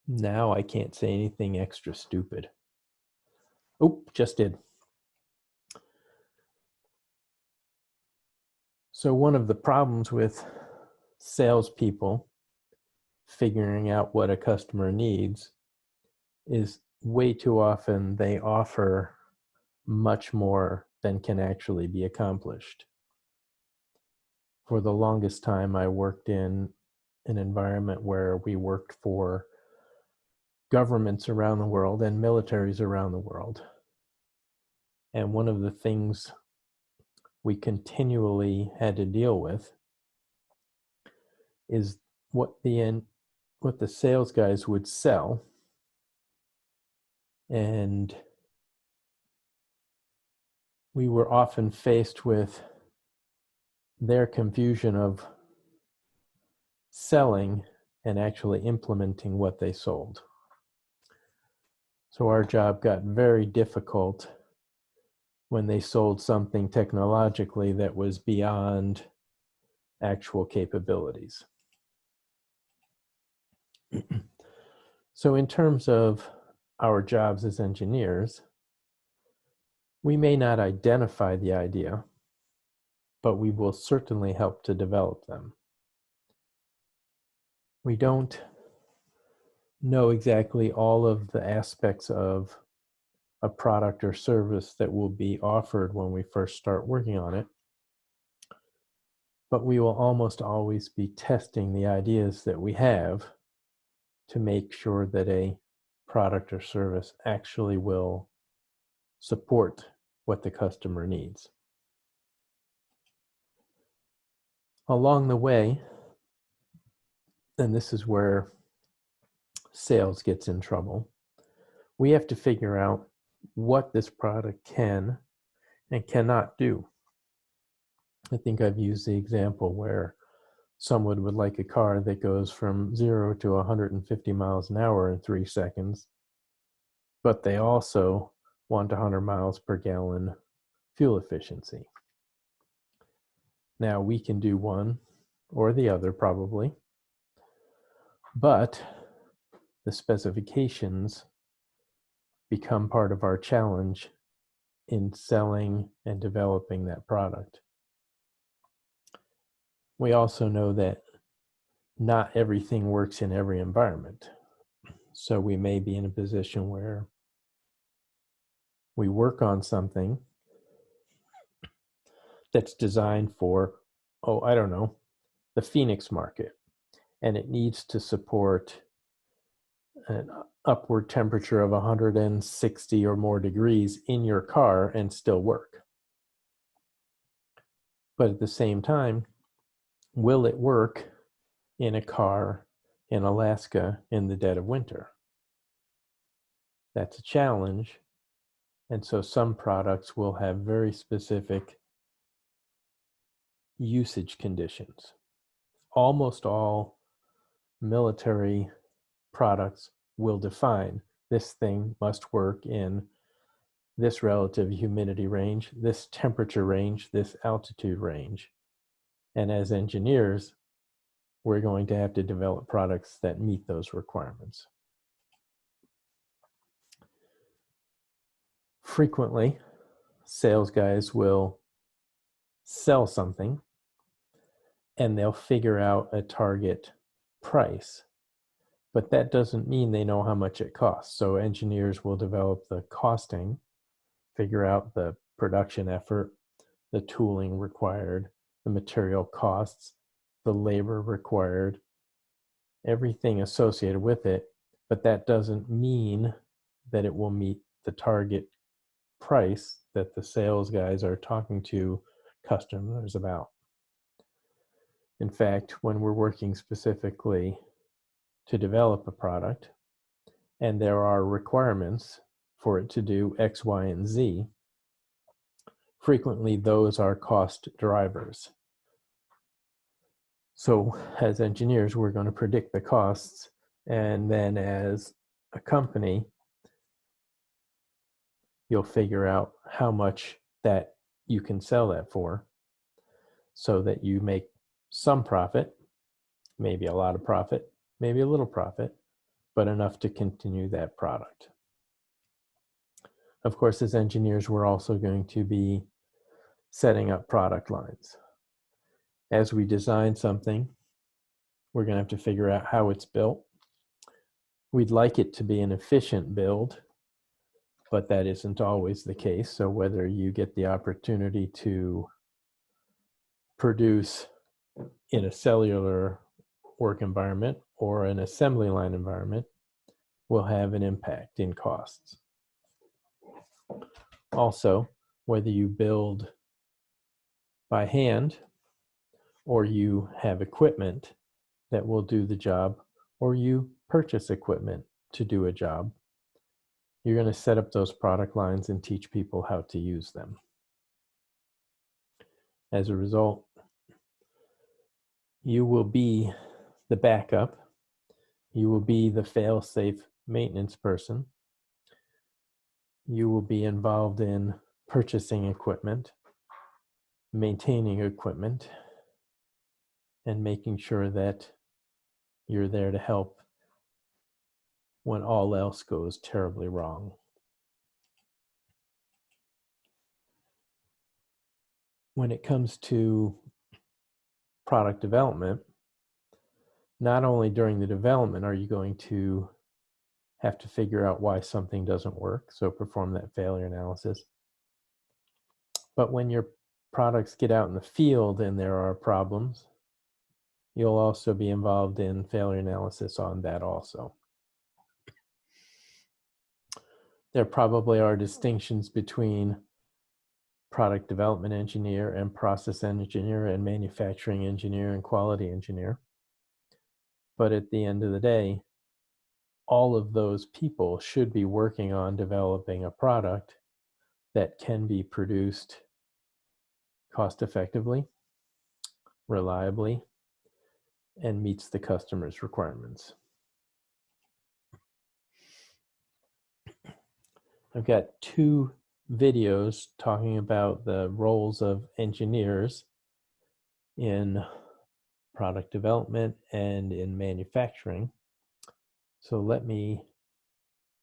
Now I can't say anything extra stupid. Oh, just did. So one of the problems with salespeople figuring out what a customer needs is way too often they offer much more than can actually be accomplished. For the longest time, I worked in an environment where we worked for governments around the world and militaries around the world. And one of the things we continually had to deal with is what the sales guys would sell, and we were often faced with their confusion of selling and actually implementing what they sold. So our job got very difficult when they sold something technologically that was beyond actual capabilities. So in terms of our jobs as engineers, we may not identify the idea, but we will certainly help to develop them. We don't know exactly all of the aspects of a product or service that will be offered when we first start working on it, but we will almost always be testing the ideas that we have to make sure that a product or service actually will support what the customer needs. Along the way, and this is where sales gets in trouble, we have to figure out what this product can and cannot do. I think I've used the example where someone would like a car that goes from 0 to 150 miles an hour in 3 seconds, but they also want 100 miles per gallon fuel efficiency. Now we can do one or the other probably, but the specifications become part of our challenge in selling and developing that product. We also know that not everything works in every environment. So we may be in a position where we work on something that's designed for, I don't know, the Phoenix market, and it needs to support an upward temperature of 160 or more degrees in your car and still work. But at the same time, will it work in a car in Alaska in the dead of winter? That's a challenge. And so some products will have very specific usage conditions. Almost all military products will define this thing must work in this relative humidity range, this temperature range, this altitude range. And as engineers, we're going to have to develop products that meet those requirements. Frequently, sales guys will sell something and they'll figure out a target price, but that doesn't mean they know how much it costs. So engineers will develop the costing, figure out the production effort, the tooling required, the material costs, the labor required, everything associated with it, but that doesn't mean that it will meet the target price that the sales guys are talking to customers about. In fact, when we're working specifically to develop a product and there are requirements for it to do X, Y, and Z, frequently those are cost drivers. So as engineers, we're going to predict the costs, and then as a company, you'll figure out how much that you can sell that for so that you make some profit, maybe a lot of profit, maybe a little profit, but enough to continue that product. Of course, as engineers, we're also going to be setting up product lines. As we design something, we're going to have to figure out how it's built. We'd like it to be an efficient build, but that isn't always the case. So whether you get the opportunity to produce in a cellular work environment or an assembly line environment will have an impact in costs. Also, whether you build by hand or you have equipment that will do the job, or you purchase equipment to do a job, you're going to set up those product lines and teach people how to use them. As a result, you will be the backup. You will be the fail-safe maintenance person. You will be involved in purchasing equipment, maintaining equipment, and making sure that you're there to help when all else goes terribly wrong. When it comes to product development, not only during the development are you going to have to figure out why something doesn't work, so perform that failure analysis, but when your products get out in the field and there are problems, you'll also be involved in failure analysis on that also. There probably are distinctions between product development engineer and process engineer and manufacturing engineer and quality engineer. But at the end of the day, all of those people should be working on developing a product that can be produced cost effectively, reliably, and meets the customer's requirements. I've got 2 videos talking about the roles of engineers in product development and in manufacturing. So let me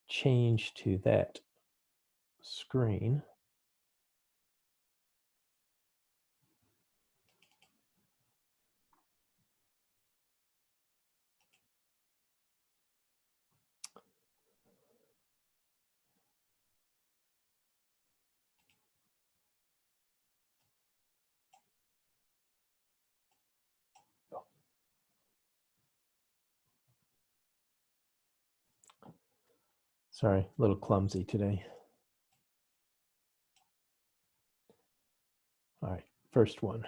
change to that screen. Sorry, a little clumsy today. All right, first one.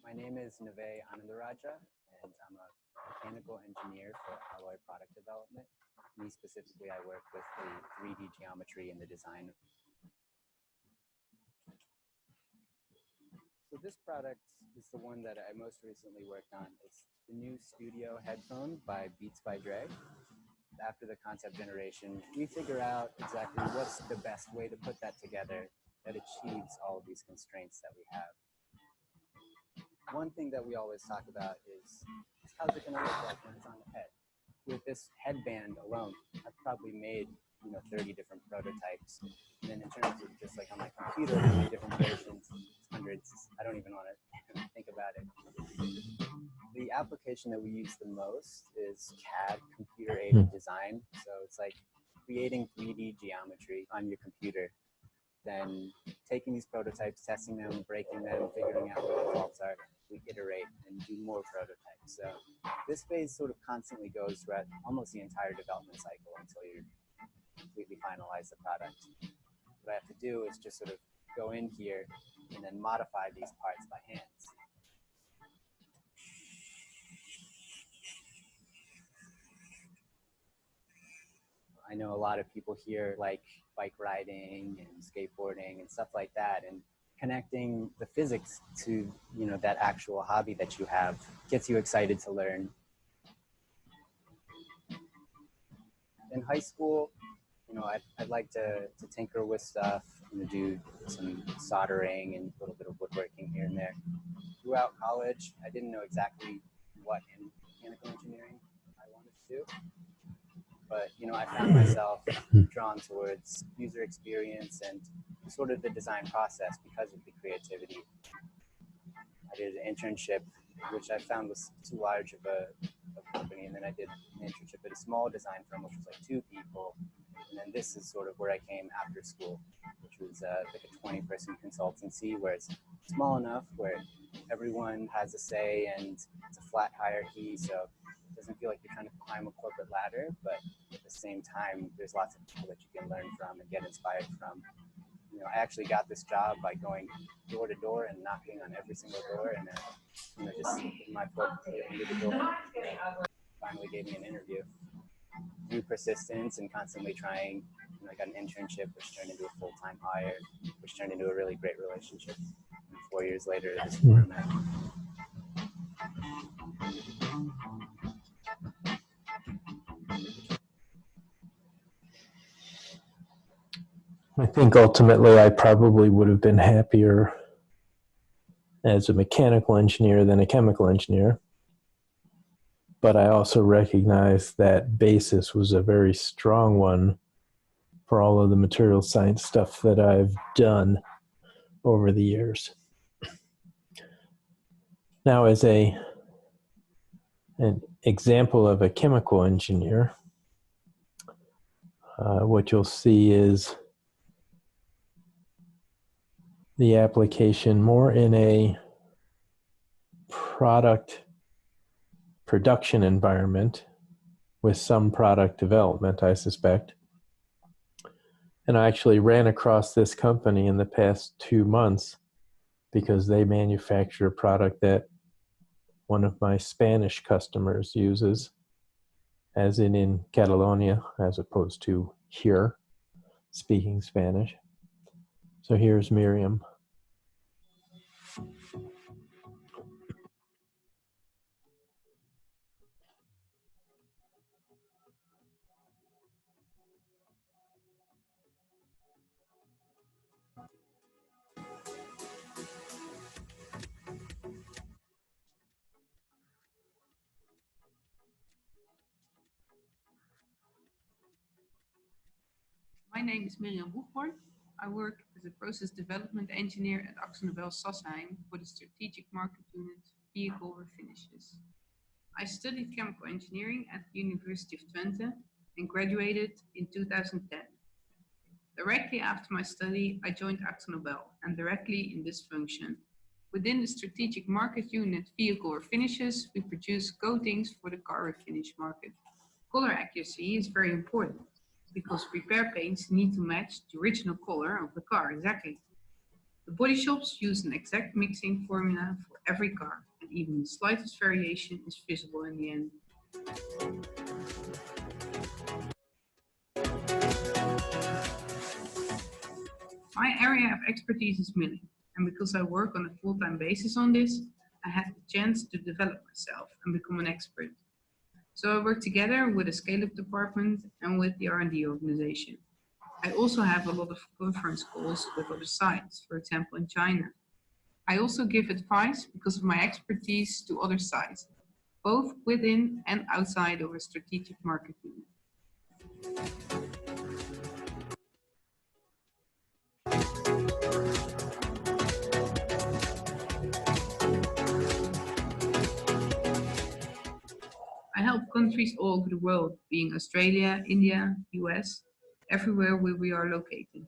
My name is Nave Anandaraja, and I'm a mechanical engineer for alloy product development. Me specifically, I work with the 3D geometry and the design. So this product is the one that I most recently worked on. It's the new studio headphone by Beats by Dre. After the concept generation, we figure out exactly what's the best way to put that together that achieves all of these constraints that we have. One thing that we always talk about is how's it going to look like when it's on the head? With this headband alone, I've probably made 30 different prototypes. And then in terms of just like on my computer, how many different versions, hundreds, I don't even want to think about it. The application that we use the most is CAD, computer-aided design. So it's like creating 3D geometry on your computer, then taking these prototypes, testing them, breaking them, figuring out what the faults are. We iterate and do more prototypes. So this phase sort of constantly goes throughout almost the entire development cycle until you completely finalize the product. What I have to do is just sort of go in here and then modify these parts by hand. I know a lot of people here like bike riding and skateboarding and stuff like that, and connecting the physics to that actual hobby that you have gets you excited to learn. In high school, I'd like to tinker with stuff, do some soldering and a little bit of woodworking here and there. Throughout college, I didn't know exactly what in mechanical engineering I wanted to do, but I found myself drawn towards user experience and sort of the design process because of the creativity. I did an internship, which I found was too large of a company, and then I did an internship at a small design firm, which was like 2 people, and then this is sort of where I came after school, which was like a 20-person consultancy where it's small enough where everyone has a say and it's a flat hierarchy, so it doesn't feel like you're trying to climb a corporate ladder, but at the same time, there's lots of people that you can learn from and get inspired from. I actually got this job by going door to door and knocking on every single door, and just my foot into the door. Finally gave me an interview. Through persistence and constantly trying, I got an internship, which turned into a full-time hire, which turned into a really great relationship. And 4 years later, this is where I'm at. I think ultimately I probably would have been happier as a mechanical engineer than a chemical engineer. But I also recognize that basis was a very strong one for all of the material science stuff that I've done over the years. Now, as an example of a chemical engineer, what you'll see is the application more in a product production environment with some product development, I suspect. And I actually ran across this company in the past 2 months because they manufacture a product that one of my Spanish customers uses, as in Catalonia, as opposed to here, speaking Spanish. So here's Miriam. My name is Miriam Hoegborn. I work as a process development engineer at AkzoNobel Sassheim for the strategic market unit Vehicle Refinishes. I studied chemical engineering at the University of Twente and graduated in 2010. Directly after my study, I joined AkzoNobel and directly in this function. Within the strategic market unit Vehicle Refinishes, we produce coatings for the car refinish market. Color accuracy is very important, because repair paints need to match the original color of the car exactly. The body shops use an exact mixing formula for every car, and even the slightest variation is visible in the end. My area of expertise is milling, and because I work on a full-time basis on this, I had the chance to develop myself and become an expert. So I work together with the scale-up department and with the R&D organization. I also have a lot of conference calls with other sites, for example in China. I also give advice because of my expertise to other sites, both within and outside of a strategic market unit. I help countries all over the world, being Australia, India, US, everywhere where we are located.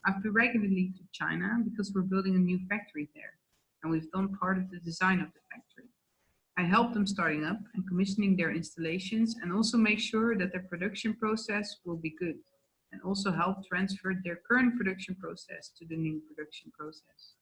I've been regularly to China because we're building a new factory there, and we've done part of the design of the factory. I help them starting up and commissioning their installations, and also make sure that their production process will be good, and also help transfer their current production process to the new production process.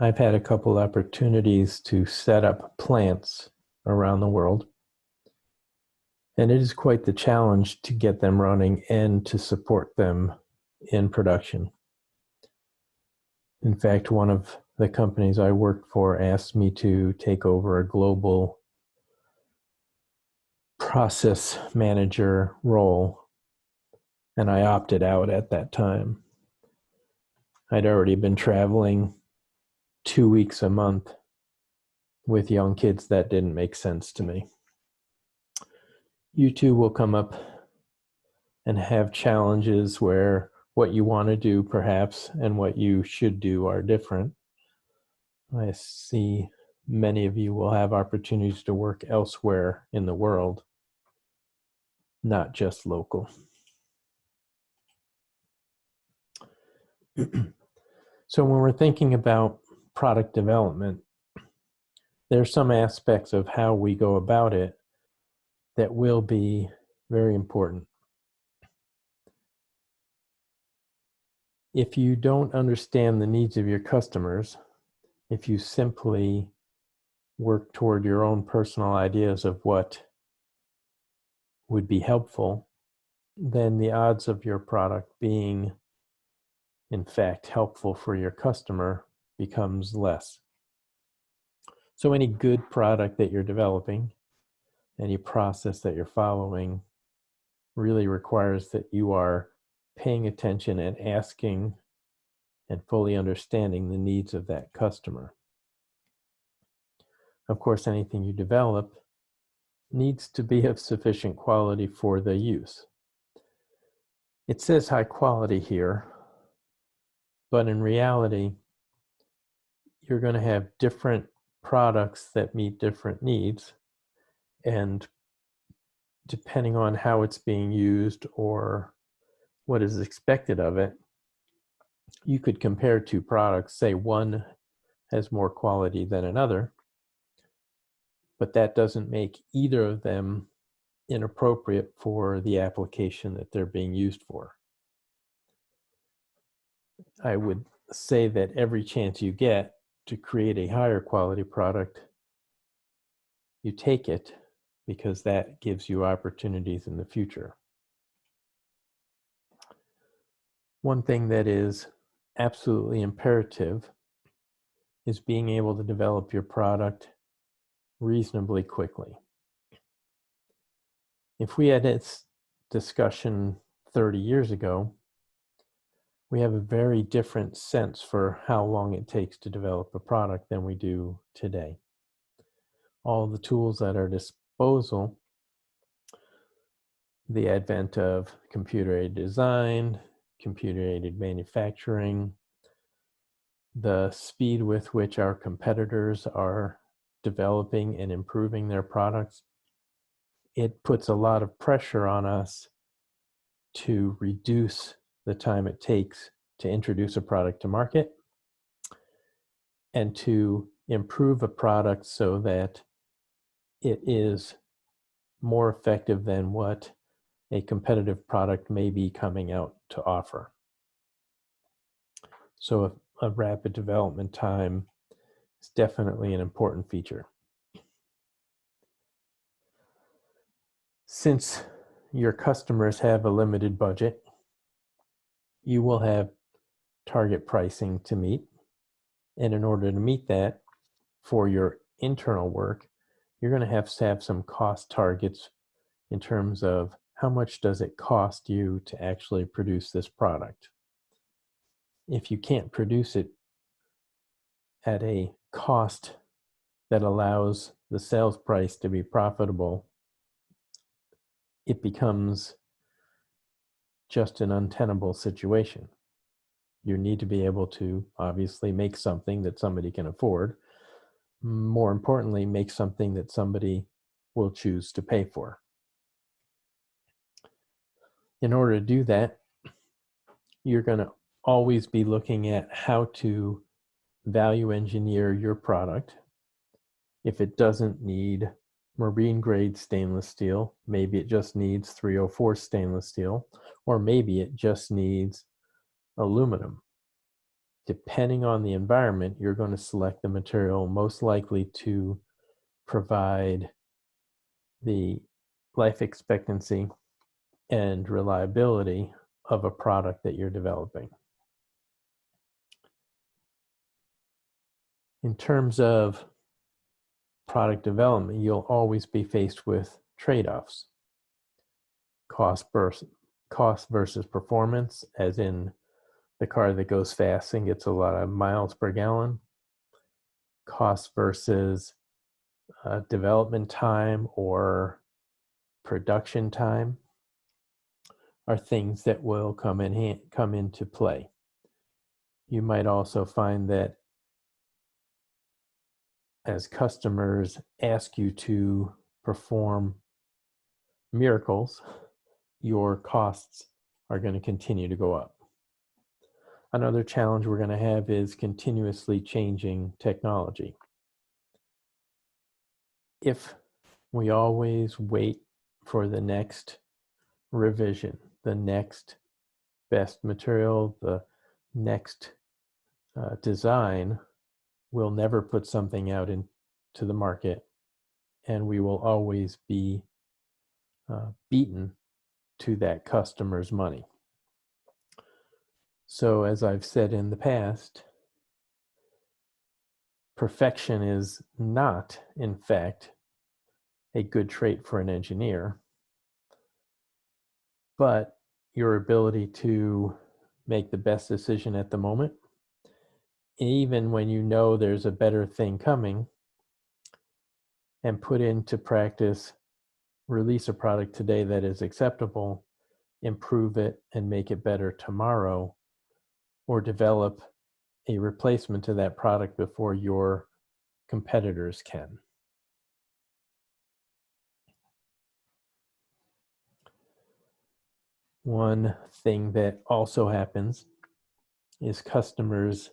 I've had a couple opportunities to set up plants around the world, and it is quite the challenge to get them running and to support them in production. In fact, one of the companies I worked for asked me to take over a global process manager role, and I opted out at that time. I'd already been traveling 2 weeks a month with young kids. That didn't make sense to me. You too will come up and have challenges where what you want to do perhaps and what you should do are different. I see many of you will have opportunities to work elsewhere in the world, not just local. So when we're thinking about product development, there are some aspects of how we go about it that will be very important. If you don't understand the needs of your customers, if you simply work toward your own personal ideas of what would be helpful, then the odds of your product being, in fact, helpful for your customer becomes less. So any good product that you're developing, any process that you're following, really requires that you are paying attention and asking and fully understanding the needs of that customer. Of course, anything you develop needs to be of sufficient quality for the use. It says high quality here, but in reality, you're going to have different products that meet different needs, and depending on how it's being used or what is expected of it, you could compare two products, say one has more quality than another, but that doesn't make either of them inappropriate for the application that they're being used for. I would say that every chance you get to create a higher quality product, you take it, because that gives you opportunities in the future. One thing that is absolutely imperative is being able to develop your product reasonably quickly. If we had this discussion 30 years ago, we have a very different sense for how long it takes to develop a product than we do today. All the tools at our disposal, the advent of computer-aided design, computer-aided manufacturing, the speed with which our competitors are developing and improving their products, it puts a lot of pressure on us to reduce the time it takes to introduce a product to market and to improve a product so that it is more effective than what a competitive product may be coming out to offer. So a rapid development time is definitely an important feature. Since your customers have a limited budget, you will have target pricing to meet. And in order to meet that for your internal work, you're going to have some cost targets in terms of how much does it cost you to actually produce this product. If you can't produce it at a cost that allows the sales price to be profitable, it becomes just an untenable situation. You need to be able to obviously make something that somebody can afford. More importantly, make something that somebody will choose to pay for. In order to do that, you're going to always be looking at how to value engineer your product. If it doesn't need marine grade stainless steel, maybe it just needs 304 stainless steel, or maybe it just needs aluminum. depending on the environment, you're going to select the material most likely to provide the life expectancy and reliability of a product that you're developing. In terms of product development, you'll always be faced with trade-offs. Cost versus performance, as in the car that goes fast and gets a lot of miles per gallon. Cost versus development time or production time are things that will come into play. You might also find that as customers ask you to perform miracles, your costs are going to continue to go up. Another challenge we're going to have is continuously changing technology. If we always wait for the next revision, the next best material, the next design, we'll never put something out into the market, and we will always be beaten to that customer's money. So, as I've said in the past, perfection is not, in fact, a good trait for an engineer, but your ability to make the best decision at the moment, even when you know there's a better thing coming, and put into practice, release a product today that is acceptable, improve it and make it better tomorrow, or develop a replacement to that product before your competitors can. One thing that also happens is customers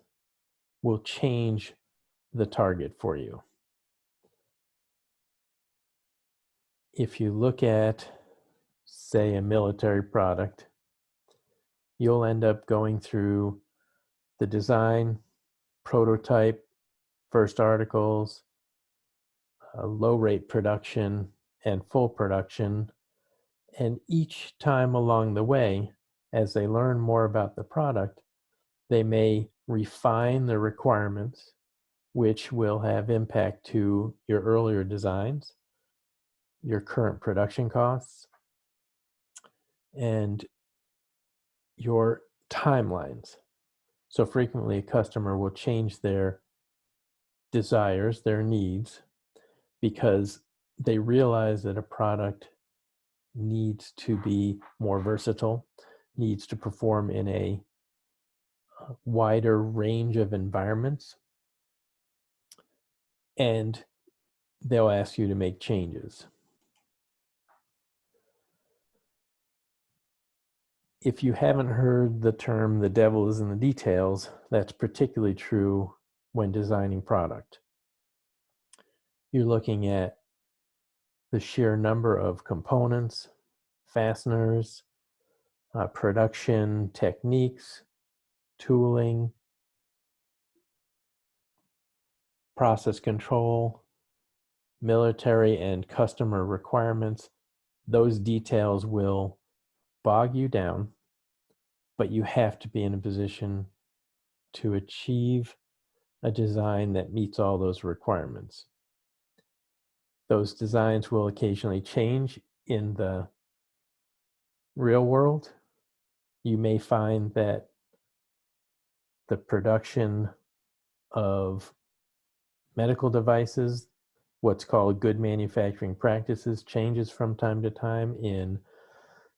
will change the target for you. If you look at, say, a military product, you'll end up going through the design, prototype, first articles, low rate production, and full production. And each time along the way, as they learn more about the product, they may refine the requirements, which will have impact to your earlier designs, your current production costs, and your timelines. So frequently, a customer will change their desires, their needs, because they realize that a product needs to be more versatile, needs to perform in a wider range of environments, and they'll ask you to make changes. If you haven't heard the term "the devil is in the details," that's particularly true when designing product. You're looking at the sheer number of components, fasteners, production techniques, tooling, process control, military and customer requirements. Those details will bog you down, but you have to be in a position to achieve a design that meets all those requirements. Those designs will occasionally change in the real world. You may find that the production of medical devices, what's called good manufacturing practices, changes from time to time. In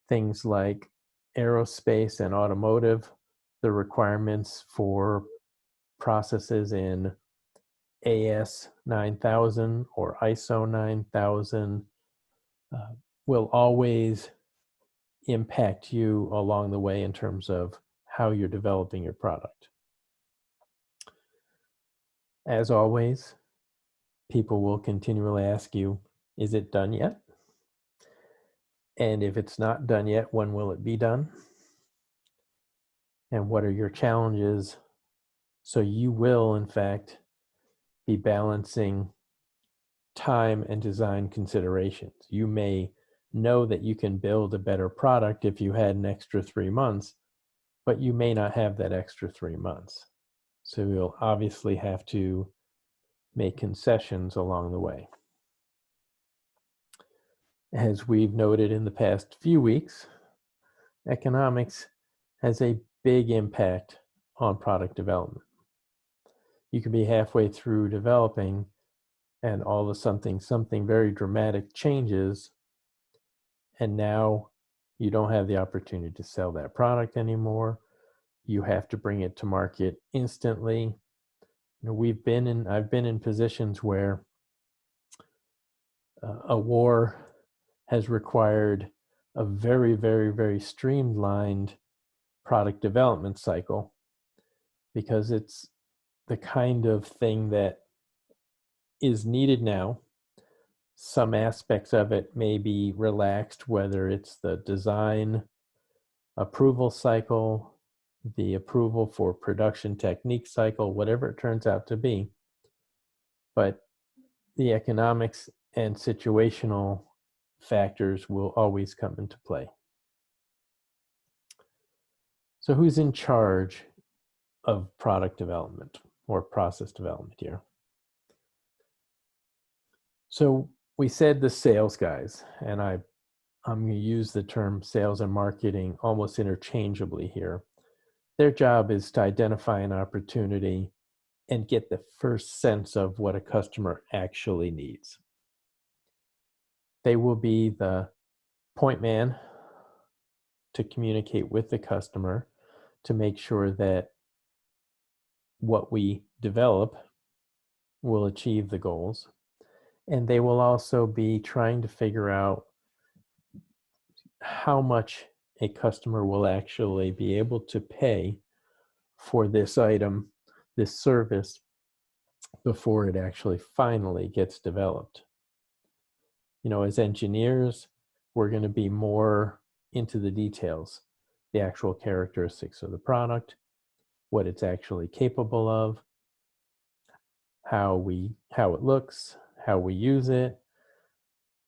things like aerospace and automotive, the requirements for processes in AS 9000 or ISO 9000 will always impact you along the way in terms of how you're developing your product. As always, people will continually ask you, is it done yet? And if it's not done yet, when will it be done? And what are your challenges So you will, in fact, be balancing time and design considerations. You may know that you can build a better product if you had an extra 3 months, but you may not have that extra 3 months. So you'll obviously have to make concessions along the way. As we've noted in the past few weeks, economics has a big impact on product development. You could be halfway through developing and all of a sudden something very dramatic changes, and now you don't have the opportunity to sell that product anymore. You have to bring it to market instantly. I've been in positions where a war has required a very, very, very streamlined product development cycle, because it's the kind of thing that is needed now. Some aspects of it may be relaxed, whether it's the design approval cycle, the approval for production technique cycle, whatever it turns out to be. But the economics and situational factors will always come into play. So who's in charge of product development or process development here? So we said the sales guys, and I'm going to use the term sales and marketing almost interchangeably here. Their job is to identify an opportunity and get the first sense of what a customer actually needs. They will be the point man to communicate with the customer to make sure that what we develop will achieve the goals. And they will also be trying to figure out how much a customer will actually be able to pay for this item, this service, before it actually finally gets developed. As engineers, we're going to be more into the details, the actual characteristics of the product, what it's actually capable of, how it looks, how we use it,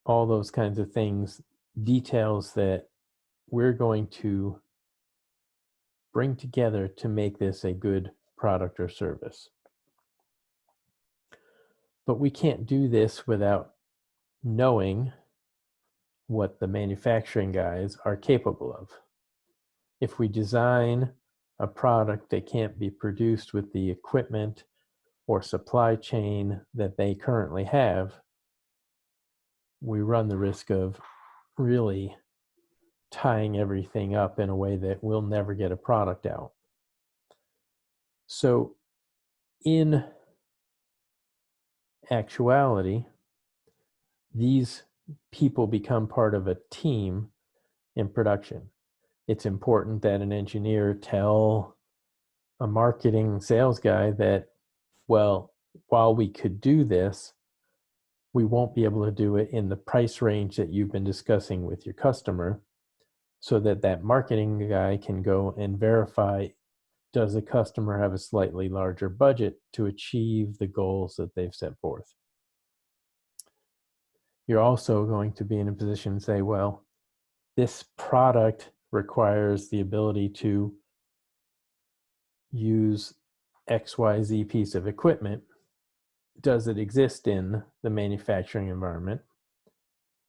all those kinds of things, details that we're going to bring together to make this a good product or service. But we can't do this without knowing what the manufacturing guys are capable of. If we design a product that can't be produced with the equipment or supply chain that they currently have, we run the risk of really tying everything up in a way that we'll never get a product out. So in actuality, these people become part of a team in production. It's important that an engineer tell a marketing sales guy that, well, while we could do this, we won't be able to do it in the price range that you've been discussing with your customer, so that marketing guy can go and verify, does the customer have a slightly larger budget to achieve the goals that they've set forth? You're also going to be in a position to say, well, this product requires the ability to use XYZ piece of equipment. Does it exist in the manufacturing environment?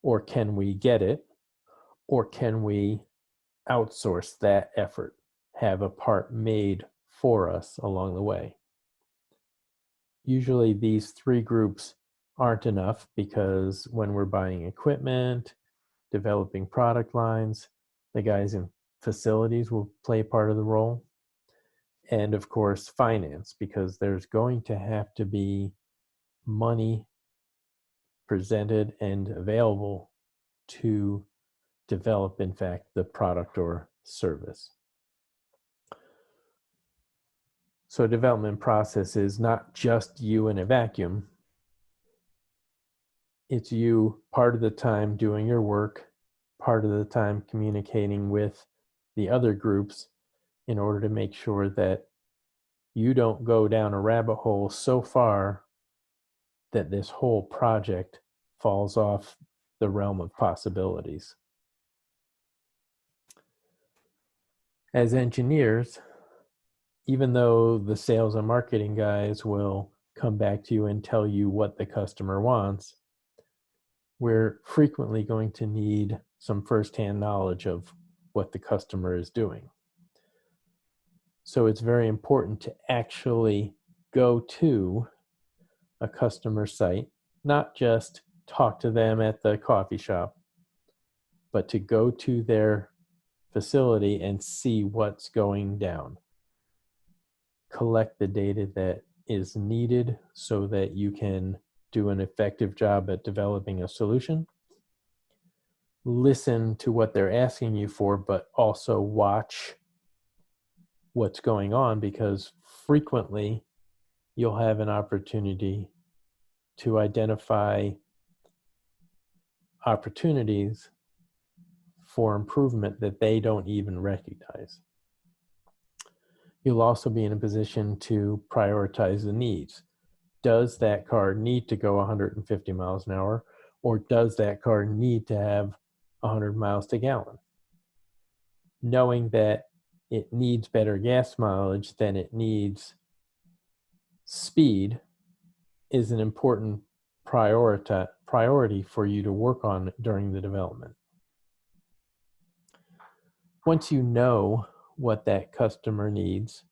Or can we get it? Or can we outsource that effort, have a part made for us along the way? Usually these three groups aren't enough, because when we're buying equipment, developing product lines, the guys in facilities will play part of the role. And of course, finance, because there's going to have to be money presented and available to develop, in fact, the product or service. So development process is not just you in a vacuum. It's you part of the time doing your work, part of the time communicating with the other groups in order to make sure that you don't go down a rabbit hole so far that this whole project falls off the realm of possibilities. As engineers, even though the sales and marketing guys will come back to you and tell you what the customer wants, we're frequently going to need some firsthand knowledge of what the customer is doing. So it's very important to actually go to a customer site, not just talk to them at the coffee shop, but to go to their facility and see what's going down. Collect the data that is needed so that you can do an effective job at developing a solution. Listen to what they're asking you for, but also watch what's going on, because frequently you'll have an opportunity to identify opportunities for improvement that they don't even recognize. You'll also be in a position to prioritize the needs. Does that car need to go 150 miles an hour, or does that car need to have 100 miles to gallon? Knowing that it needs better gas mileage than it needs speed is an important priority for you to work on during the development. Once you know what that customer needs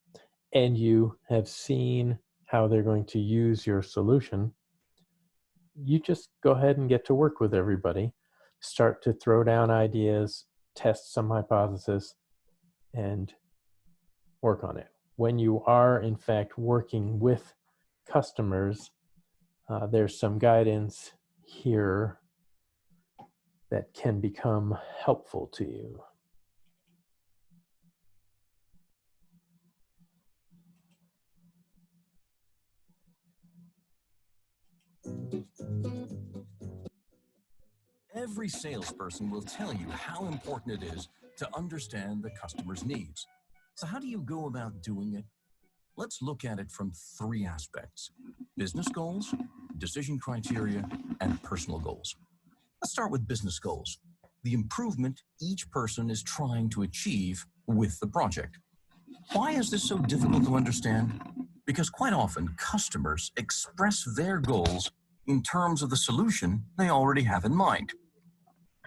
and you have seen how they're going to use your solution, you just go ahead and get to work with everybody. Start to throw down ideas, test some hypothesis, and work on it. When you are, in fact, working with customers, there's some guidance here that can become helpful to you. Every salesperson will tell you how important it is to understand the customer's needs. So how do you go about doing it? Let's look at it from 3 aspects: business goals, decision criteria, and personal goals. Let's start with business goals, the improvement each person is trying to achieve with the project. Why is this so difficult to understand? Because quite often customers express their goals in terms of the solution they already have in mind.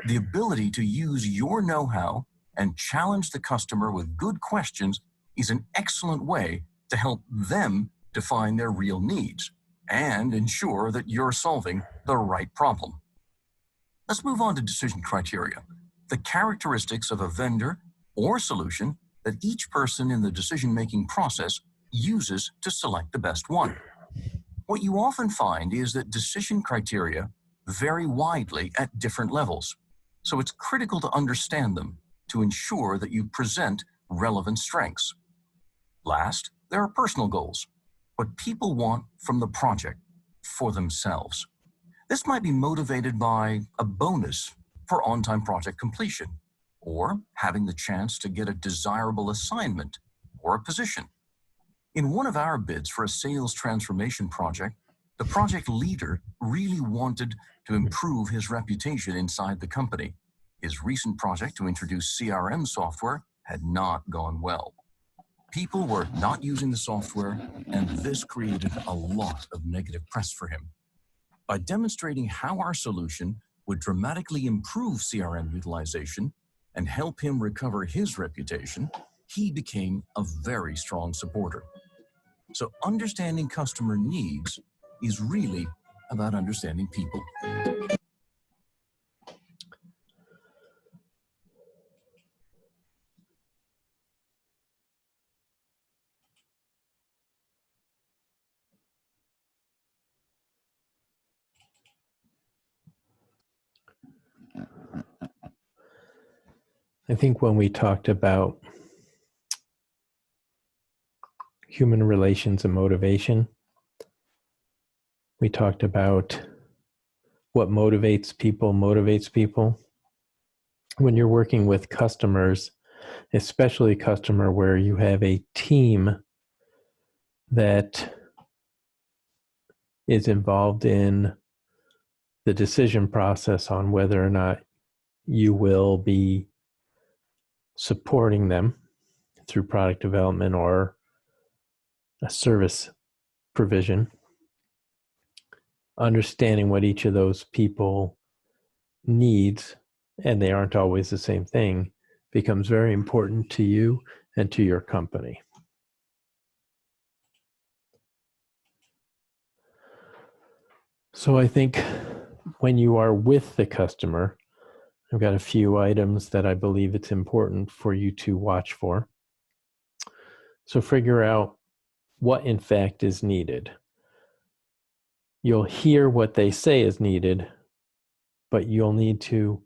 The ability to use your know-how and challenge the customer with good questions is an excellent way to help them define their real needs and ensure that you're solving the right problem. Let's move on to decision criteria, the characteristics of a vendor or solution that each person in the decision-making process uses to select the best one. What you often find is that decision criteria vary widely at different levels, so it's critical to understand them to ensure that you present relevant strengths. Last, there are personal goals, what people want from the project for themselves. This might be motivated by a bonus for on-time project completion, or having the chance to get a desirable assignment or a position. In one of our bids for a sales transformation project, the project leader really wanted to improve his reputation inside the company. His recent project to introduce CRM software had not gone well. People were not using the software, and this created a lot of negative press for him. By demonstrating how our solution would dramatically improve CRM utilization and help him recover his reputation, he became a very strong supporter. So understanding customer needs is really about understanding people. I think when we talked about human relations and motivation, we talked about what motivates people. When you're working with customers, especially a customer where you have a team that is involved in the decision process on whether or not you will be supporting them through product development or a service provision. Understanding what each of those people needs, and they aren't always the same thing, becomes very important to you and to your company. So I think when you are with the customer, I've got a few items that I believe it's important for you to watch for. So figure out what in fact is needed. You'll hear what they say is needed, but you'll need to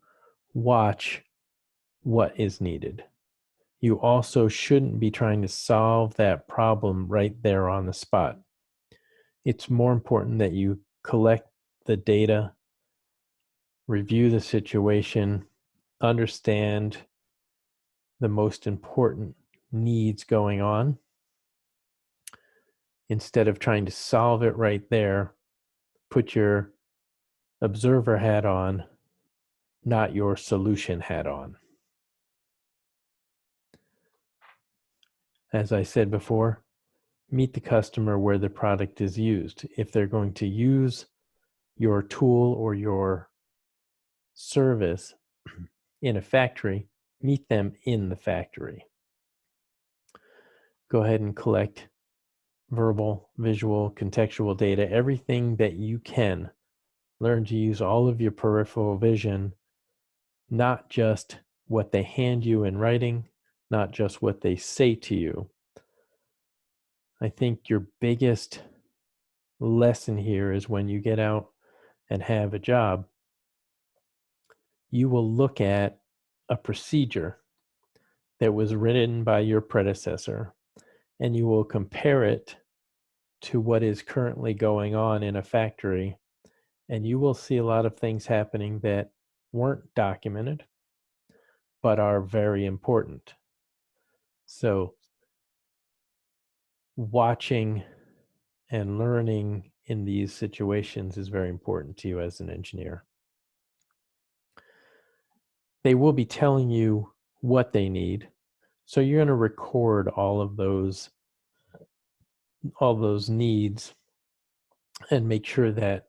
watch what is needed. You also shouldn't be trying to solve that problem right there on the spot. It's more important that you collect the data, review the situation, understand the most important needs going on. Instead of trying to solve it right there, put your observer hat on, not your solution hat on. As I said before, meet the customer where the product is used. If they're going to use your tool or your service in a factory, meet them in the factory. Go ahead and collect verbal, visual, contextual data, everything that you can. Learn to use all of your peripheral vision, not just what they hand you in writing, not just what they say to you. I think your biggest lesson here is when you get out and have a job, you will look at a procedure that was written by your predecessor and you will compare it to what is currently going on in a factory, and you will see a lot of things happening that weren't documented but are very important. So watching and learning in these situations is very important to you as an engineer. They will be telling you what they need, so you're going to record all those needs and make sure that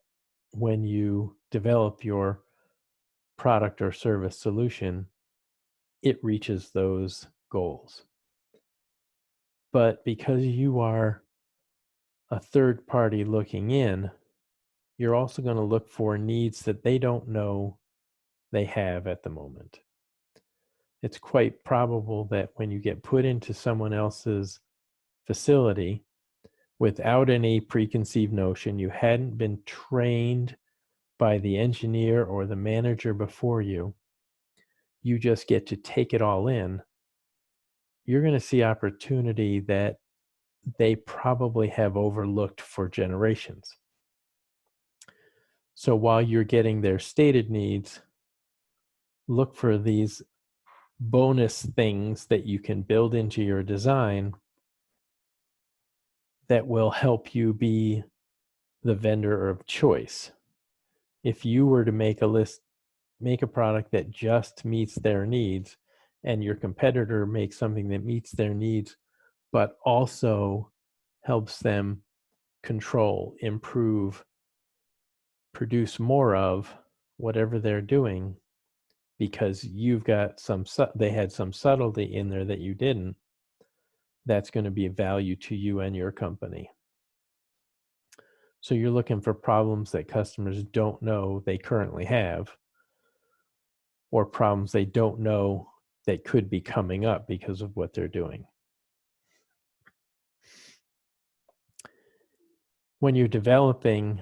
when you develop your product or service solution, it reaches those goals. But because you are a third party looking in, you're also going to look for needs that they don't know they have at the moment. It's quite probable that when you get put into someone else's facility without any preconceived notion, you hadn't been trained by the engineer or the manager before you, you just get to take it all in. You're going to see opportunity that they probably have overlooked for generations. So while you're getting their stated needs, look for these bonus things that you can build into your design that will help you be the vendor of choice. If you were to make a product that just meets their needs, and your competitor makes something that meets their needs, but also helps them control, improve, produce more of whatever they're doing, because you've got they had some subtlety in there that you didn't, that's going to be a value to you and your company. So you're looking for problems that customers don't know they currently have, or problems they don't know that could be coming up because of what they're doing. When you're developing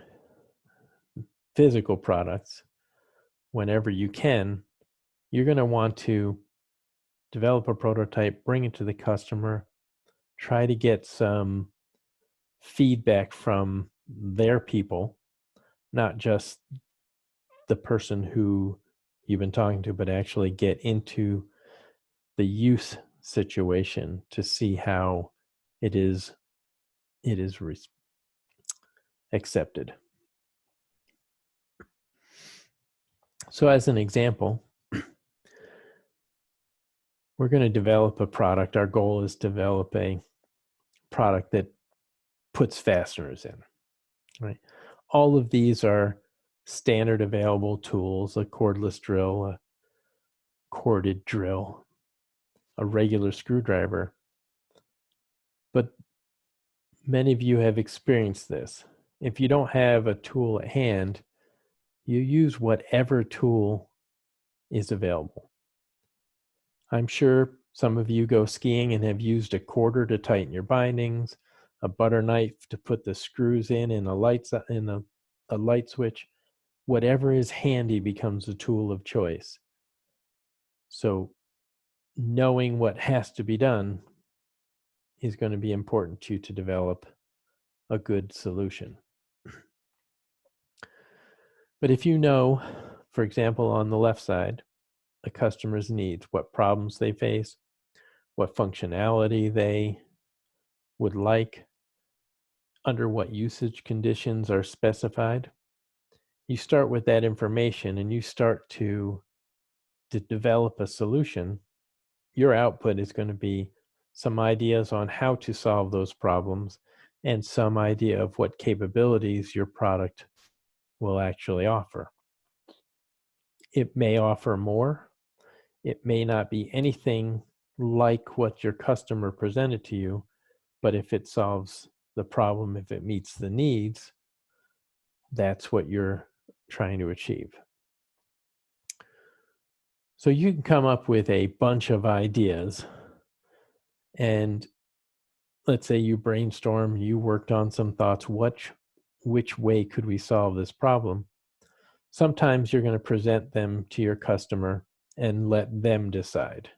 physical products, whenever you can, you're going to want to develop a prototype, bring it to the customer, try to get some feedback from their people, not just the person who you've been talking to, but actually get into the use situation to see how it is it is accepted. So as an example, we're going to develop a product. Our goal is to develop a product that puts fasteners in, right? All of these are standard available tools: a cordless drill, a corded drill, a regular screwdriver. But many of you have experienced this. If you don't have a tool at hand, you use whatever tool is available. I'm sure some of you go skiing and have used a quarter to tighten your bindings, a butter knife to put the screws in, and a light switch. Whatever is handy becomes a tool of choice. So knowing what has to be done is going to be important to you to develop a good solution. But if you know, for example, on the left side, a customer's needs, what problems they face, what functionality they would like, under what usage conditions are specified, you start with that information and you start to develop a solution. Your output is going to be some ideas on how to solve those problems and some idea of what capabilities your product will actually offer. It may offer more. It may not be anything like what your customer presented to you, but if it solves the problem, if it meets the needs, that's what you're trying to achieve. So you can come up with a bunch of ideas, and let's say you brainstorm, you worked on some thoughts, which way could we solve this problem? Sometimes you're going to present them to your customer and let them decide,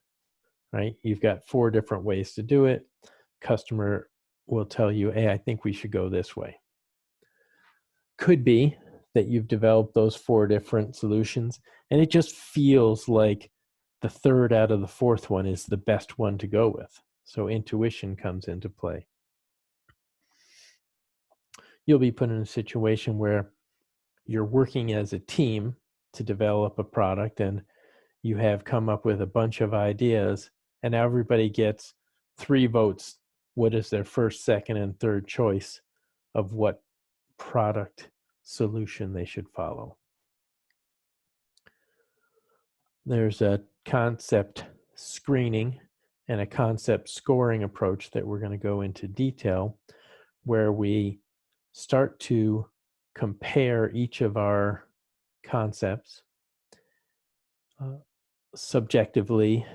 right? You've got 4 different ways to do it. Customer will tell you, hey, I think we should go this way. Could be that you've developed those 4 different solutions and it just feels like the third out of the fourth one is the best one to go with. So intuition comes into play. You'll be put in a situation where you're working as a team to develop a product and you have come up with a bunch of ideas and everybody gets 3 votes. What is their first, second, and third choice of what product solution they should follow? There's a concept screening and a concept scoring approach that we're going to go into detail, where we start to compare each of our concepts subjectively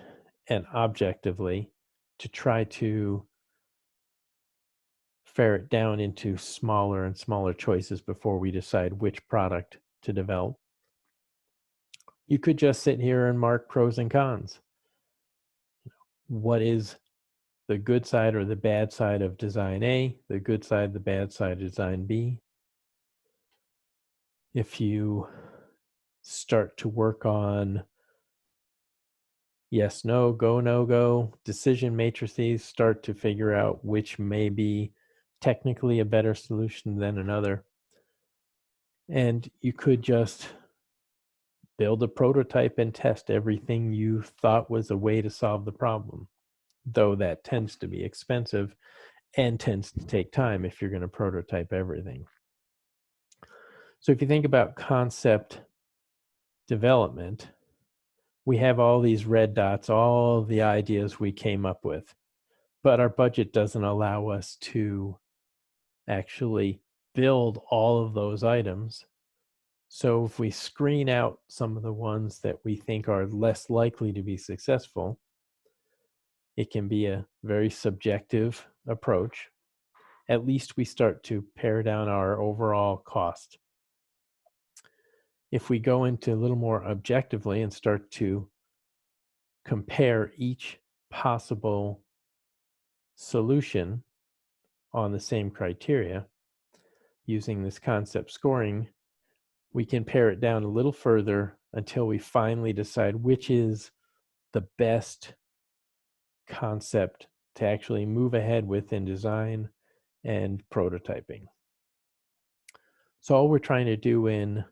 and objectively to try to ferret down into smaller and smaller choices before we decide which product to develop. You could just sit here and mark pros and cons. What is the good side or the bad side of design A, the good side, the bad side of design B? If you start to work on yes, no, go, no, go, decision matrices, start to figure out which may be technically a better solution than another. And you could just build a prototype and test everything you thought was a way to solve the problem, though that tends to be expensive and tends to take time if you're going to prototype everything. So if you think about concept development, we have all these red dots, all the ideas we came up with, but our budget doesn't allow us to actually build all of those items. So if we screen out some of the ones that we think are less likely to be successful, it can be a very subjective approach. At least we start to pare down our overall cost. If we go into a little more objectively and start to compare each possible solution on the same criteria using this concept scoring, we can pare it down a little further until we finally decide which is the best concept to actually move ahead with in design and prototyping. So all we're trying to do in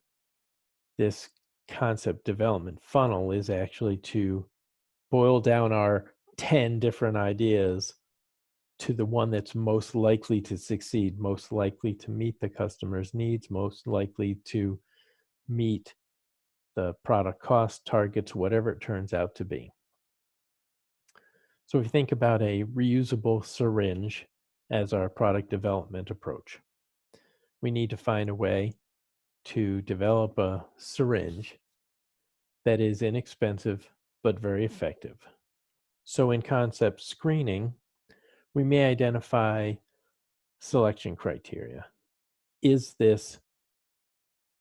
this concept development funnel is actually to boil down our 10 different ideas to the one that's most likely to succeed, most likely to meet the customer's needs, most likely to meet the product cost targets, whatever it turns out to be. So if you think about a reusable syringe as our product development approach, we need to find a way to develop a syringe that is inexpensive but very effective. So in concept screening, we may identify selection criteria. Is this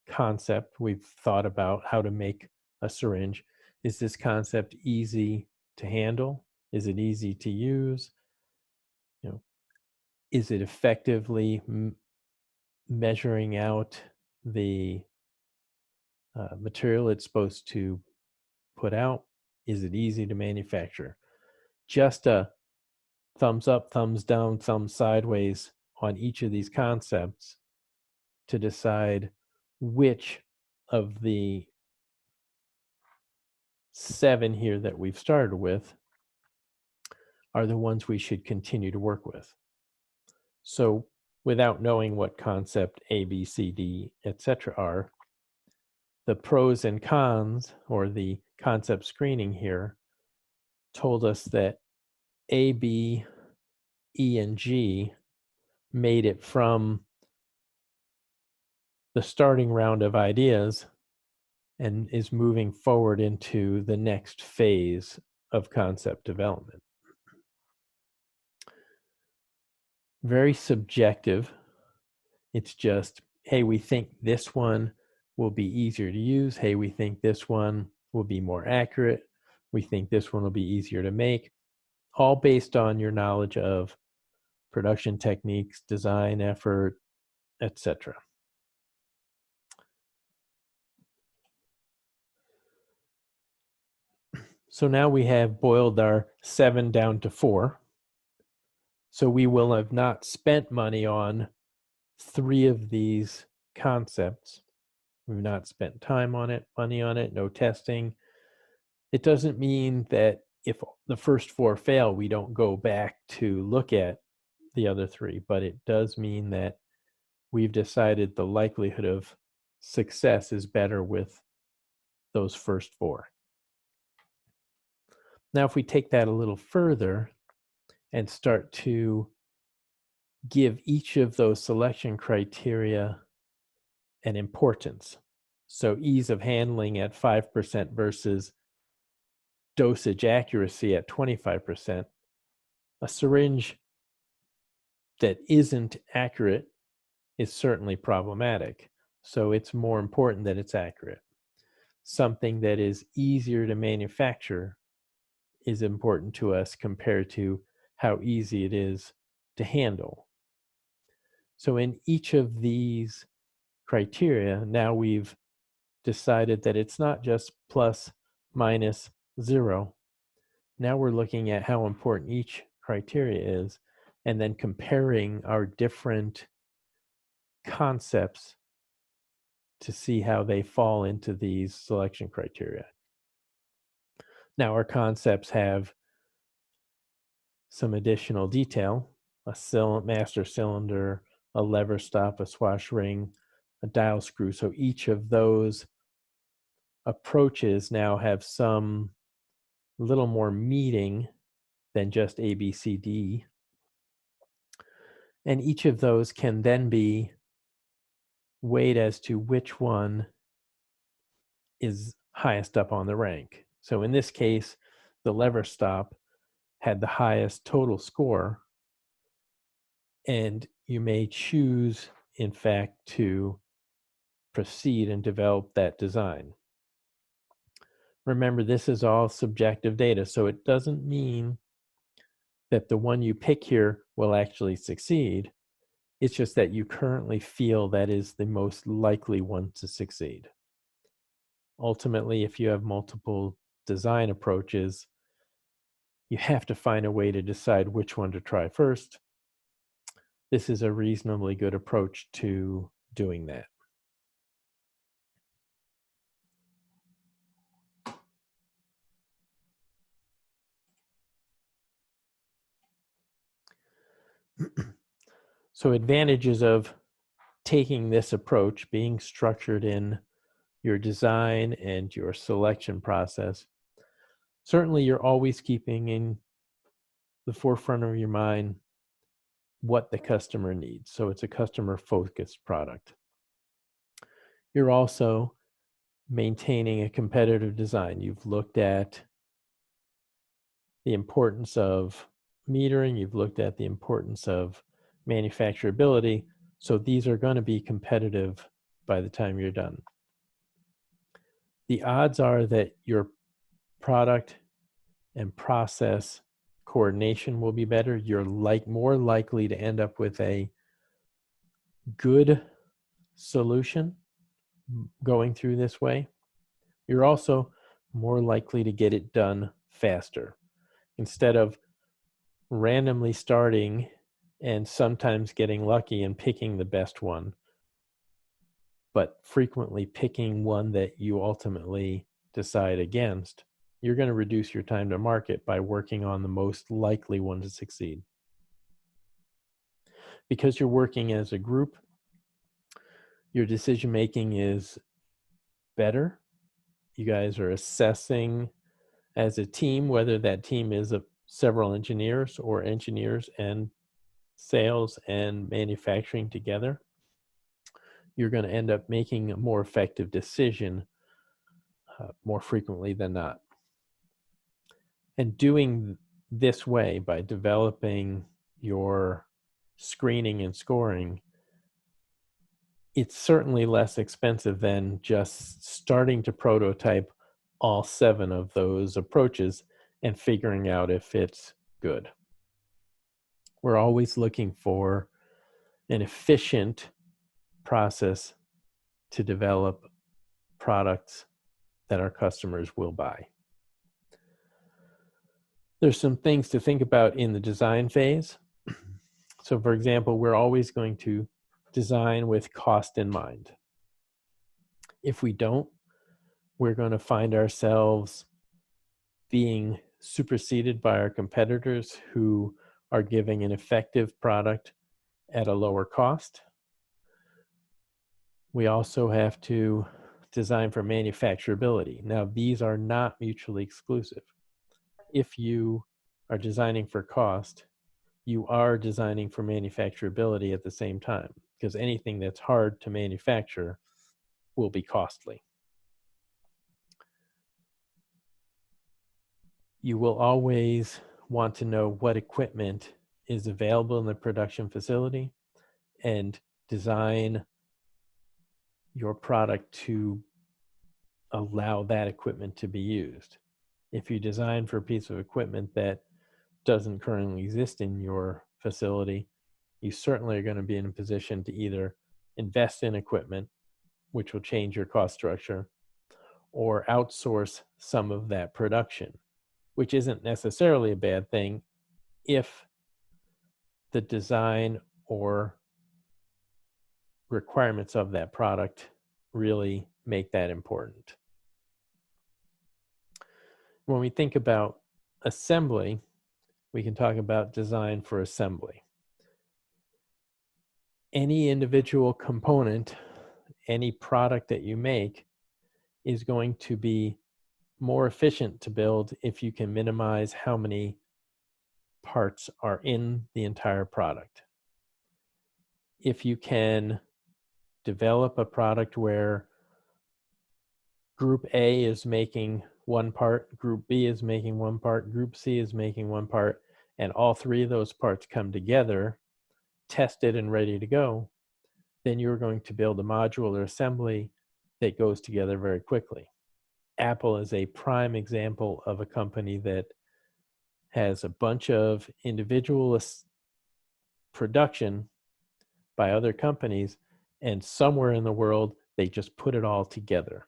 concept, we've thought about how to make a syringe, is this concept easy to handle? Is it easy to use? Is it effectively measuring out the material it's supposed to put out? Is it easy to manufacture? Just a thumbs up, thumbs down, thumbs sideways on each of these concepts to decide which of the 7 here that we've started with are the ones we should continue to work with. So without knowing what concept A, B, C, D, etc. are, the pros and cons, or the concept screening here, told us that A, B, E, and G made it from the starting round of ideas and is moving forward into the next phase of concept development. Very subjective. It's just, hey, we think this one will be easier to use. Hey, we think this one will be more accurate. We think this one will be easier to make. All based on your knowledge of production techniques, design effort, etc. So now we have boiled our 7 down to 4. So we will have not spent money on 3 of these concepts. We've not spent time on it, money on it, no testing. It doesn't mean that if the first 4 fail, we don't go back to look at the other 3, but it does mean that we've decided the likelihood of success is better with those first 4. Now, if we take that a little further and start to give each of those selection criteria an importance, so ease of handling at 5% versus dosage accuracy at 25%, a syringe that isn't accurate is certainly problematic. So it's more important that it's accurate. Something that is easier to manufacture is important to us compared to how easy it is to handle. So in each of these criteria, now we've decided that it's not just plus, minus, 0. Now we're looking at how important each criteria is and then comparing our different concepts to see how they fall into these selection criteria. Now our concepts have some additional detail: a master cylinder, a lever stop, a swash ring, a dial screw. So each of those approaches now have some little more meaning than just A, B, C, D. And each of those can then be weighed as to which one is highest up on the rank. So in this case, the lever stop had the highest total score, and you may choose, in fact, to proceed and develop that design. Remember, this is all subjective data, so it doesn't mean that the one you pick here will actually succeed. It's just that you currently feel that is the most likely one to succeed. Ultimately, if you have multiple design approaches, you have to find a way to decide which one to try first. this is a reasonably good approach to doing that. So advantages of taking this approach, being structured in your design and your selection process. Certainly, you're always keeping in the forefront of your mind what the customer needs. So it's a customer-focused product. You're also maintaining a competitive design. You've looked at the importance of metering. You've looked at the importance of manufacturability. So these are going to be competitive by the time you're done. The odds are that your product and process coordination will be better. You're more likely to end up with a good solution going through this way. You're also more likely to get it done faster. Instead of randomly starting and sometimes getting lucky and picking the best one, but frequently picking one that you ultimately decide against, you're going to reduce your time to market by working on the most likely one to succeed. Because you're working as a group, your decision making is better. You guys are assessing as a team, whether that team is of several engineers or engineers and sales and manufacturing together. You're going to end up making a more effective decision more frequently than not. And doing this way by developing your screening and scoring, it's certainly less expensive than just starting to prototype all 7 of those approaches and figuring out if it's good. We're always looking for an efficient process to develop products that our customers will buy. There's some things to think about in the design phase. So for example, we're always going to design with cost in mind. If we don't, we're going to find ourselves being superseded by our competitors who are giving an effective product at a lower cost. We also have to design for manufacturability. Now, these are not mutually exclusive. If you are designing for cost, you are designing for manufacturability at the same time, because anything that's hard to manufacture will be costly. You will always want to know what equipment is available in the production facility and design your product to allow that equipment to be used. If you design for a piece of equipment that doesn't currently exist in your facility, you certainly are going to be in a position to either invest in equipment, which will change your cost structure, or outsource some of that production, which isn't necessarily a bad thing if the design or requirements of that product really make that important. When we think about assembly, we can talk about design for assembly. Any individual component, any product that you make is going to be more efficient to build if you can minimize how many parts are in the entire product. If you can develop a product where Group A is making one part, Group B is making one part, Group C is making one part, and all 3 of those parts come together, tested and ready to go, then you're going to build a modular assembly that goes together very quickly. Apple is a prime example of a company that has a bunch of individual production by other companies, and somewhere in the world, they just put it all together.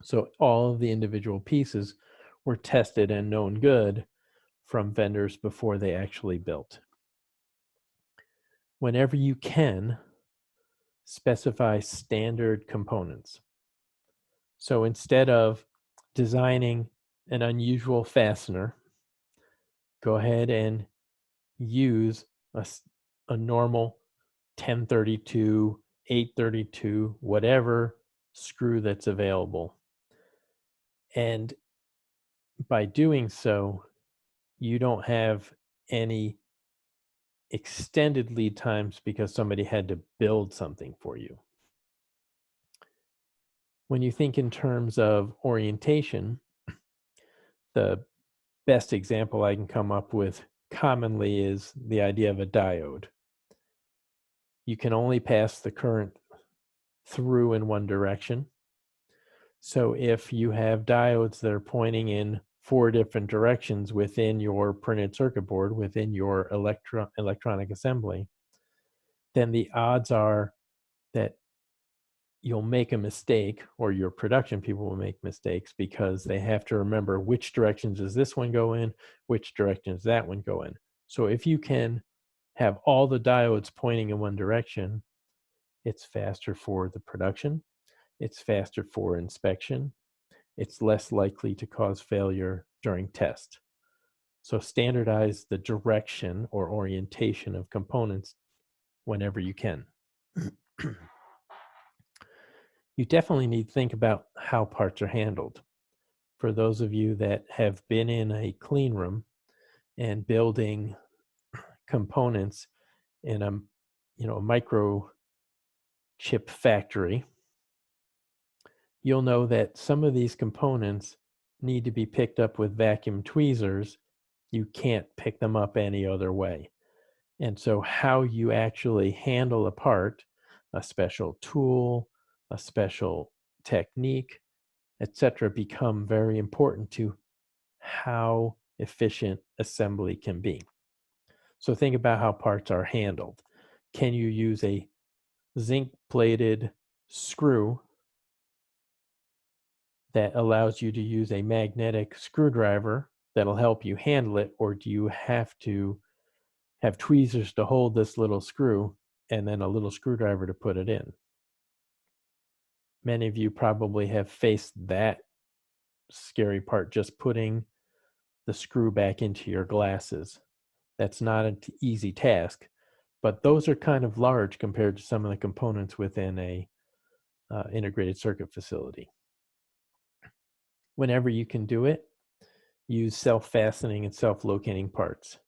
So all of the individual pieces were tested and known good from vendors before they actually built. whenever you can, specify standard components. So instead of designing an unusual fastener, go ahead and use a normal 1032, 832, whatever screw that's available. And by doing so, you don't have any extended lead times because somebody had to build something for you. When you think in terms of orientation, the best example I can come up with commonly is the idea of a diode. You can only pass the current through in one direction. So if you have diodes that are pointing in 4 different directions within your printed circuit board, within your electronic assembly, then the odds are that you'll make a mistake, or your production people will make mistakes, because they have to remember which directions does this one go in, which directions that one go in. So if you can have all the diodes pointing in one direction, it's faster for the production, it's faster for inspection, it's less likely to cause failure during test. So standardize the direction or orientation of components whenever you can. You definitely need to think about how parts are handled. For those of you that have been in a clean room and building components in a microchip factory, you'll know that some of these components need to be picked up with vacuum tweezers. You can't pick them up any other way. And so how you actually handle a part, a special tool, a special technique, etc., become very important to how efficient assembly can be. So think about how parts are handled. Can you use a zinc-plated screw that allows you to use a magnetic screwdriver that'll help you handle it, or do you have to have tweezers to hold this little screw and then a little screwdriver to put it in? Many of you probably have faced that scary part, just putting the screw back into your glasses. That's not an easy task, but those are kind of large compared to some of the components within a integrated circuit facility. Whenever you can do it, use self-fastening and self-locating parts.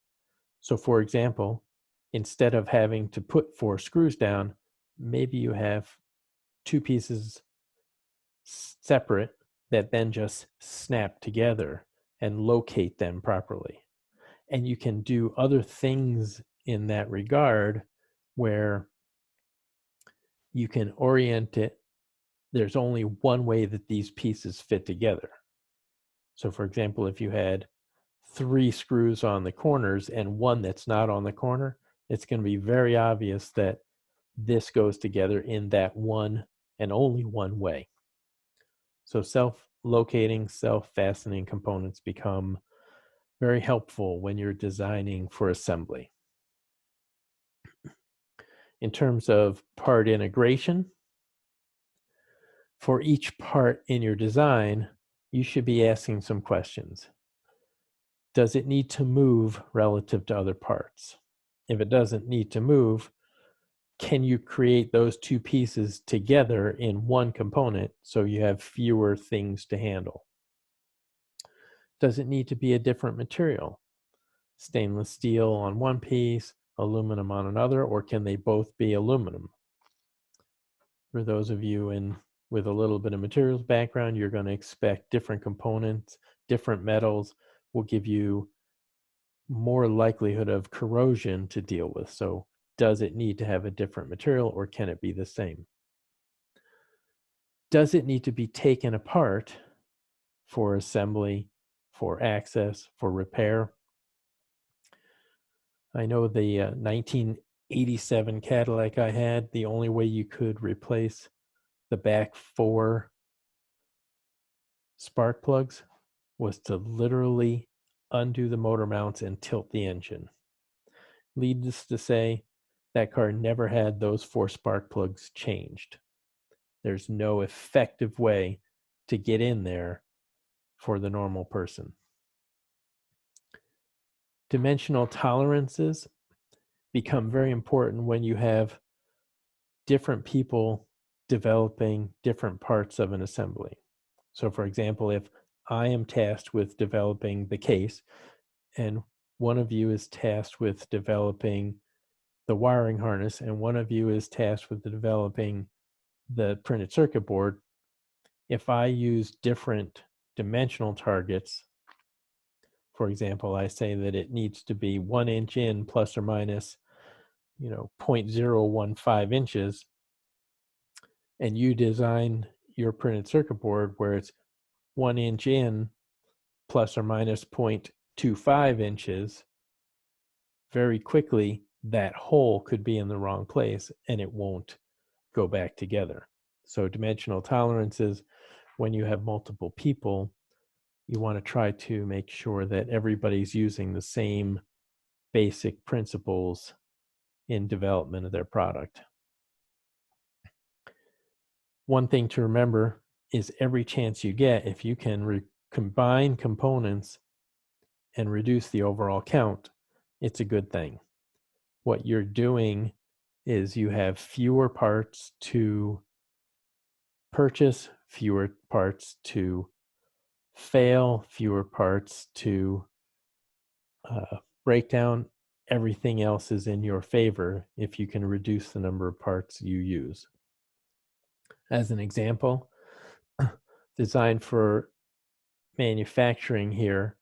So for example, instead of having to put 4 screws down, maybe you have 2 pieces separate that then just snap together and locate them properly. And you can do other things in that regard where you can orient it. There's only one way that these pieces fit together. So for example, if you had 3 screws on the corners and one that's not on the corner, it's going to be very obvious that this goes together in that one and only one way. So self-locating, self-fastening components become very helpful when you're designing for assembly. In terms of part integration, for each part in your design, you should be asking some questions. Does it need to move relative to other parts? If it doesn't need to move, can you create those 2 pieces together in one component so you have fewer things to handle? Does it need to be a different material? Stainless steel on one piece, aluminum on another, or can they both be aluminum? For those of you with a little bit of materials background, you're going to expect different components, different metals will give you more likelihood of corrosion to deal with. So does it need to have a different material, or can it be the same? Does it need to be taken apart for assembly, for access, for repair? I know the 1987 Cadillac I had, the only way you could replace the back 4 spark plugs was to literally undo the motor mounts and tilt the engine. Needless to say, that car never had those 4 spark plugs changed. There's no effective way to get in there for the normal person. Dimensional tolerances become very important when you have different people developing different parts of an assembly. So for example, if I am tasked with developing the case and one of you is tasked with developing the wiring harness and one of you is tasked with developing the printed circuit board, if I use different dimensional targets, for example, I say that it needs to be 1 inch in plus or minus 0.015 inches, and you design your printed circuit board where it's 1 inch in plus or minus 0.25 inches, very quickly that hole could be in the wrong place and it won't go back together. So dimensional tolerances, when you have multiple people, you want to try to make sure that everybody's using the same basic principles in development of their product. One thing to remember is every chance you get, if you can combine components and reduce the overall count, it's a good thing. What you're doing is you have fewer parts to purchase, fewer parts to fail, fewer parts to break down. Everything else is in your favor if you can reduce the number of parts you use. As an example, designed for manufacturing here,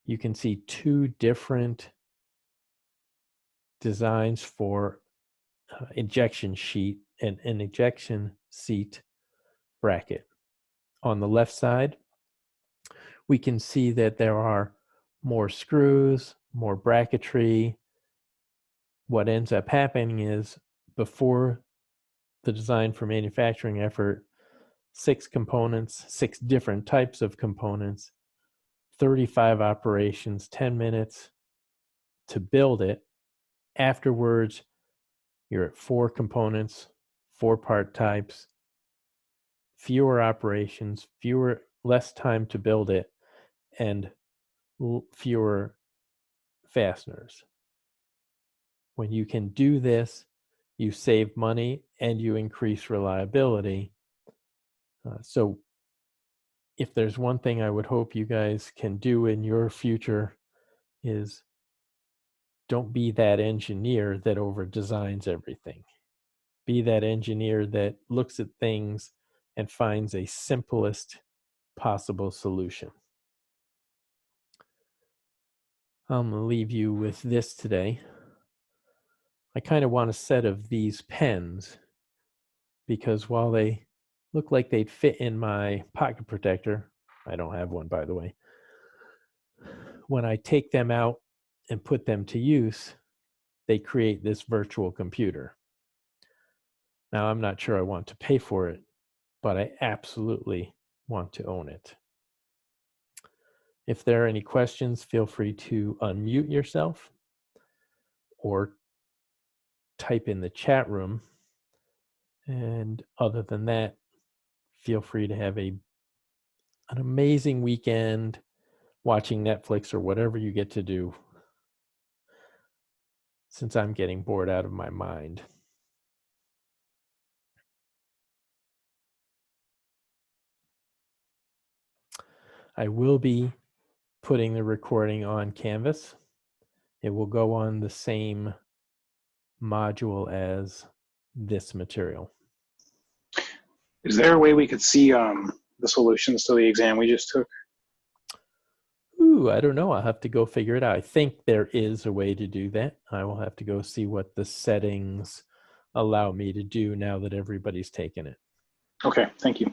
you can see 2 different designs for ejection sheet and an ejection seat bracket. On the left side, we can see that there are more screws, more bracketry. What ends up happening is before the design for manufacturing effort, 6 components, 6 different types of components, 35 operations, 10 minutes to build it. Afterwards, you're at 4 components, 4 part types, fewer operations, less time to build it, and fewer fasteners. When you can do this, you save money and you increase reliability. So if there's one thing I would hope you guys can do in your future is don't be that engineer that over designs everything. Be that engineer that looks at things and finds a simplest possible solution. I'm going to leave you with this today. I kind of want a set of these pens because while they look like they'd fit in my pocket protector, I don't have one, by the way, when I take them out and put them to use, they create this virtual computer. Now, I'm not sure I want to pay for it, but I absolutely want to own it. If there are any questions, feel free to unmute yourself or type in the chat room. And other than that, feel free to have an amazing weekend watching Netflix or whatever you get to do, since I'm getting bored out of my mind. I will be putting the recording on Canvas. It will go on the same module as this material. Is there a way we could see the solutions to the exam we just took? Ooh, I don't know. I'll have to go figure it out. I think there is a way to do that. I will have to go see what the settings allow me to do now that everybody's taken it. Okay, thank you.